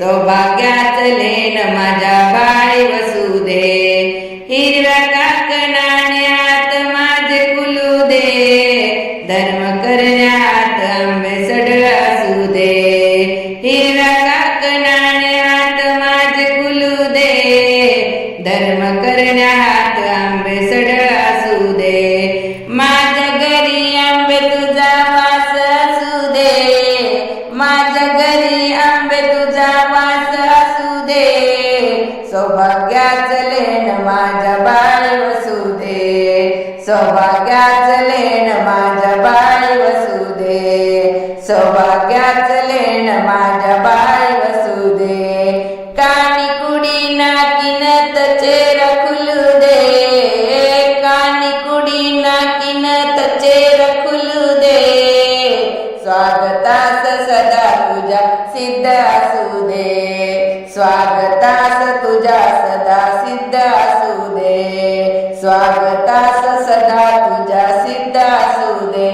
सौभाग्याचं लेन माझ्या बाळी वसू दे. हिरव्या काकणाण्यात माझे कुलू दे, धर्म करण्यात आंबे सडळ असू दे. हिरव्या काकणाण्यात माझे कुलू दे, धर्म करण्यात आंबे सडळ असू दे. माझ्या घरी आंबे तुझा वास असू दे, माझ्या घरी आंबे तुझा वास असू दे. सौभाग्याचं लेन माझ्या बाळी वसू दे, सौभाग्याचं लेन माझ्या बाळी वसू दे. सौभाग्याचं लेन माझ्या बाळी वसू दे. कानी कुडी नाकीनत चेहरा खुलू दे, कानी कुडी नाकीनत चेहरा खुलू दे. स्वागतास सदा तुझ्या सिद्ध असू दे, स्वागतास तुझ्या सदा सिद्ध असू दे. स्वागतास सदा तुझ्या सिद्ध असू दे.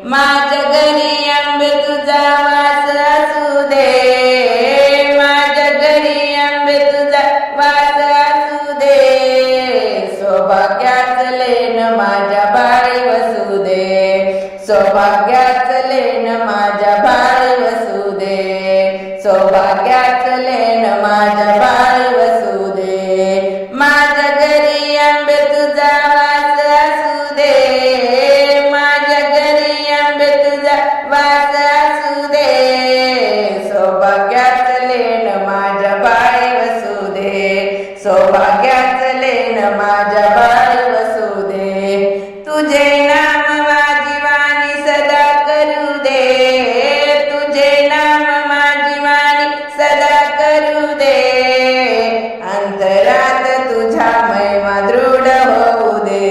माझ्या घरी आंबे तुझा वास असू दे, माझ्या घरी आंबे तुझा वास असू दे. सौभाग्याचं लेन माझ्या बाळी वसू दे, सौभाग्याचं लेन माझ्या बाळी वसू दे. सौभाग्याचं लेन माझ्या बाळी वसू दे. माझ्या घरी आंबे तुझा वास असू दे, माझ्या घरी आंबे तुझा वास असू दे. सौभाग्याचं लेन माझ्या बाळी वसू दे, सौभाग्याचं लेन माझ्या बाळी वसू दे. तुझे नाम माझी वाणी सदा करू दे, तुझे नाम माझी वाणी सदा करू दे. अंतरात तुझ्या महिमा दृढ होऊ दे,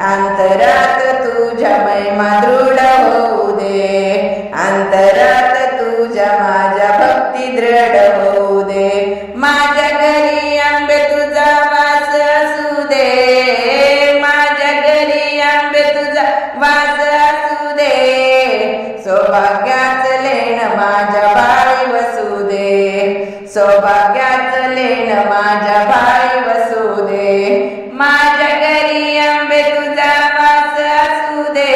अंतरात तुझ्या महिमा दृढ होऊ दे. अंतरात तुझ्या माझ्या भक्ती दृढ होऊ दे. माझ्या घरी आंबे तुझा वास असू दे, माझ्या घरी आंबे तुझा वास असू दे. सौभाग्याचं लेन माझ्या बाळी वसू दे, सौभाग्याचं लेन माझ्या बाळी वसू दे. माझ्या घरी आंबे तुझा वास असू दे,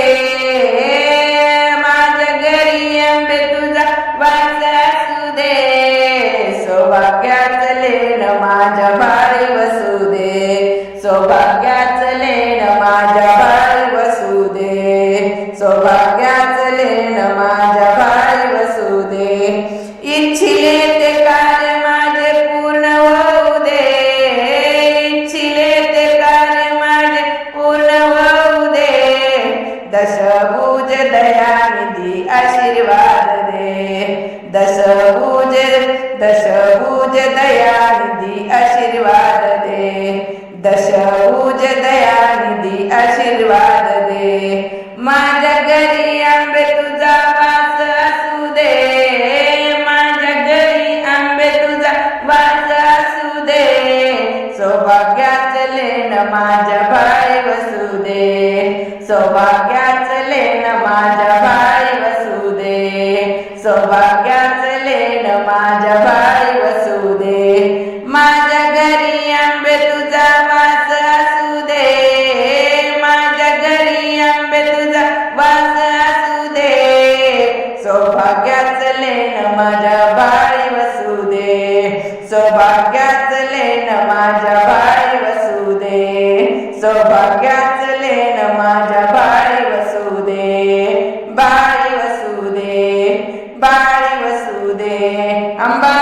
माझ्या घरी आंबे तुझा वास असू दे. सौभाग्याचं लेन माझ्या बाळी वसू दे, सौभाग्याचं लेन माझ्या बाळी वसू दे. सौभाग्याचं लेन माझ्या बाळी वसू दे. इच्छिले ते कार्य माझे पूर्ण होऊ दे, इच्छिले ते कार्य माझे पूर्ण होऊ दे. दशभुज दयानिधी आशीर्वाद दे, दशभुज दशभुज दयानिधी आशीर्वाद दे. दशभुज दयानिधी आशीर्वाद दे. माझ्या घरी आंबे तुझा वास असू दे, माझ्या घरी आंबे तुझा वास असू दे. सौभाग्याचं लेन माझ्या बाळी वसू दे, सौभाग्याचं लेन माझ्या बाळी वसू दे. सौभाग्याचं लेन माझ्या बाळी वसू दे. माझ्या घरी आंबे तुझा वास असू दे, माझ्या घरी आंबे तुझा वास असू दे. सौभाग्याचं लेन माझ्या बाळी वसू दे, सौभाग्याचं लेन माझ्या बाळी वसू दे. सौभाग्याचं लेन माझ्या बाळी वसू दे, बाळी वसू दे, बाळी वसू दे. अंबा